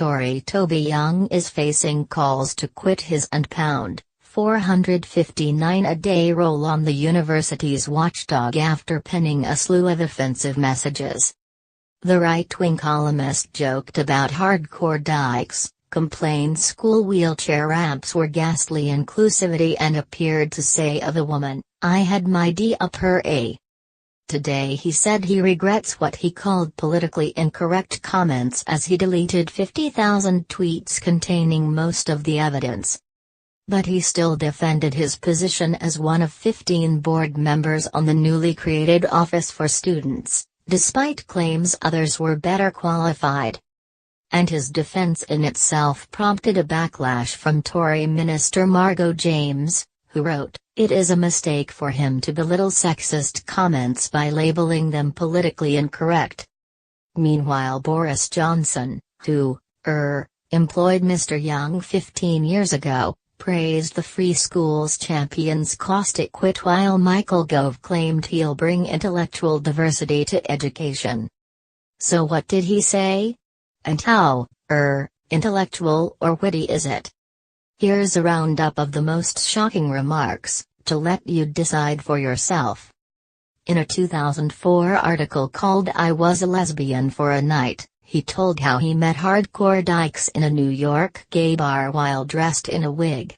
Tory Toby Young is facing calls to quit his £459 a day role on the university's watchdog after penning a slew of offensive messages. The right-wing columnist joked about hardcore dykes, complained school wheelchair ramps were ghastly inclusivity, and appeared to say of a woman, "I had my D up her A." Today he said he regrets what he called politically incorrect comments as he deleted 50,000 tweets containing most of the evidence. But he still defended his position as one of 15 board members on the newly created Office for Students, despite claims others were better qualified. And his defense in itself prompted a backlash from Tory Minister Margot James, who wrote, "It is a mistake for him to belittle sexist comments by labeling them politically incorrect." Meanwhile, Boris Johnson, who, employed Mr. Young 15 years ago, praised the free schools champion's caustic quit, while Michael Gove claimed he'll bring intellectual diversity to education. So what did he say? And how, intellectual or witty is it? Here's a roundup of the most shocking remarks, to let you decide for yourself. In a 2004 article called "I Was a Lesbian for a Night," he told how he met hardcore dykes in a New York gay bar while dressed in a wig.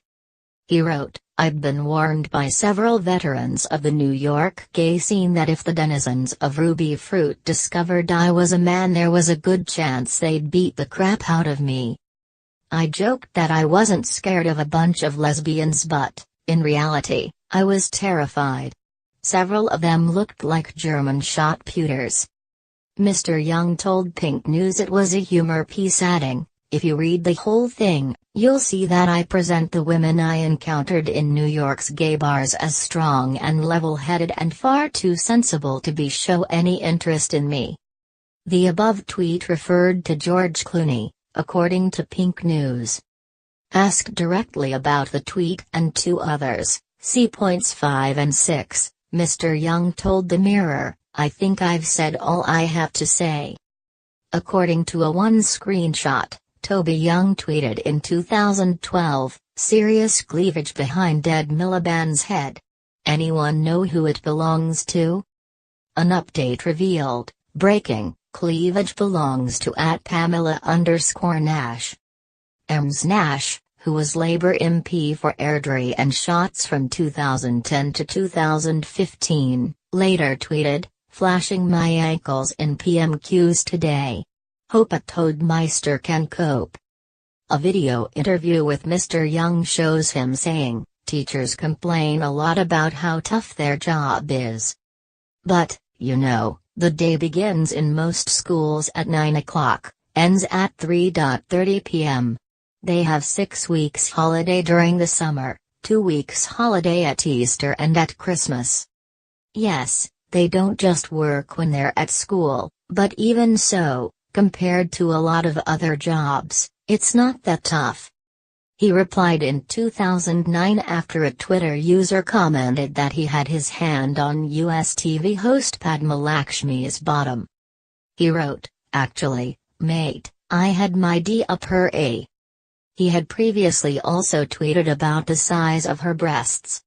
He wrote, "I'd been warned by several veterans of the New York gay scene that if the denizens of Ruby Fruit discovered I was a man, there was a good chance they'd beat the crap out of me. I joked that I wasn't scared of a bunch of lesbians, but, in reality, I was terrified. Several of them looked like German shot pewters." Mr. Young told Pink News it was a humor piece, adding, "If you read the whole thing, you'll see that I present the women I encountered in New York's gay bars as strong and level-headed and far too sensible to show any interest in me." The above tweet referred to George Clooney, according to Pink News. Asked directly about the tweet and two others, see points 5 and 6, Mr. Young told the Mirror, "I think I've said all I have to say." According to a one screenshot, Toby Young tweeted in 2012, "Serious cleavage behind dead Miliband's head. Anyone know who it belongs to?" An update revealed, breaking, cleavage belongs to @Pamela_Nash. Ms. Nash, who was Labour MP for Airdrie and Shotts from 2010 to 2015, later tweeted, "Flashing my ankles in PMQs today. Hope a Toadmeister can cope." A video interview with Mr. Young shows him saying, "Teachers complain a lot about how tough their job is. But, you know, the day begins in most schools at 9 o'clock, ends at 3:30 p.m. They have 6 weeks holiday during the summer, 2 weeks holiday at Easter and at Christmas. Yes, they don't just work when they're at school, but even so, compared to a lot of other jobs, it's not that tough." He replied in 2009 after a Twitter user commented that he had his hand on US TV host Padma Lakshmi's bottom. He wrote, "Actually, mate, I had my D up her A." He had previously also tweeted about the size of her breasts.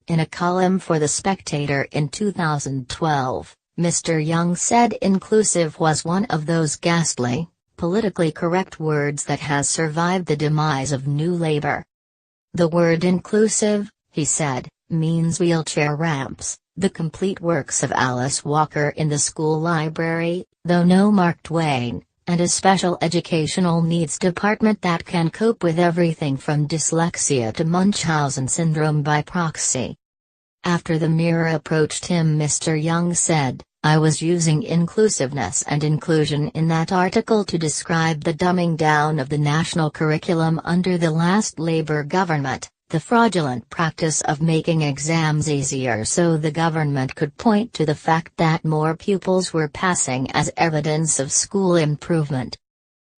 In a column for The Spectator in 2012, Mr. Young said inclusive was one of those ghastly, politically correct words that has survived the demise of New Labour. "The word inclusive," he said, "means wheelchair ramps, the complete works of Alice Walker in the school library, though no Mark Twain, and a special educational needs department that can cope with everything from dyslexia to Munchausen syndrome by proxy." After the Mirror approached him, Mr. Young said, "I was using inclusiveness and inclusion in that article to describe the dumbing down of the national curriculum under the last Labour government, the fraudulent practice of making exams easier so the government could point to the fact that more pupils were passing as evidence of school improvement.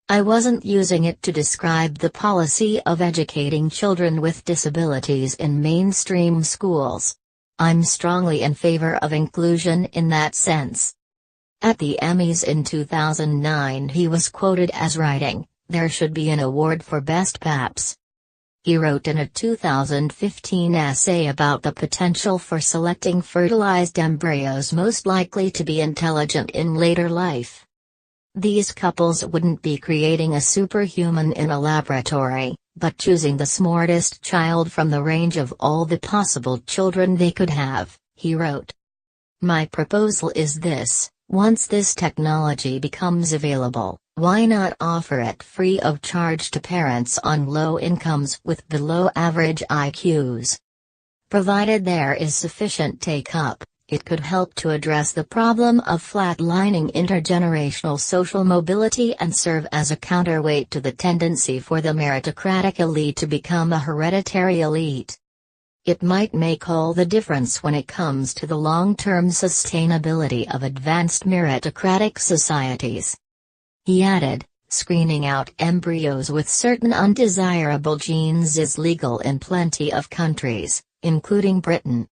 I wasn't using it to describe the policy of educating children with disabilities in mainstream schools. I'm strongly in favor of inclusion in that sense." At the Emmys in 2009 he was quoted as writing, There should be an award for best paps. He wrote in a 2015 essay about the potential for selecting fertilized embryos most likely to be intelligent in later life. These couples wouldn't be creating a superhuman in a laboratory, but choosing the smartest child from the range of all the possible children they could have, he wrote. My proposal is this: once this technology becomes available, why not offer it free of charge to parents on low incomes with below average IQs? Provided there is sufficient take-up, it could help to address the problem of flatlining intergenerational social mobility and serve as a counterweight to the tendency for the meritocratic elite to become a hereditary elite. It might make all the difference when it comes to the long-term sustainability of advanced meritocratic societies. He added, screening out embryos with certain undesirable genes is legal in plenty of countries, including Britain.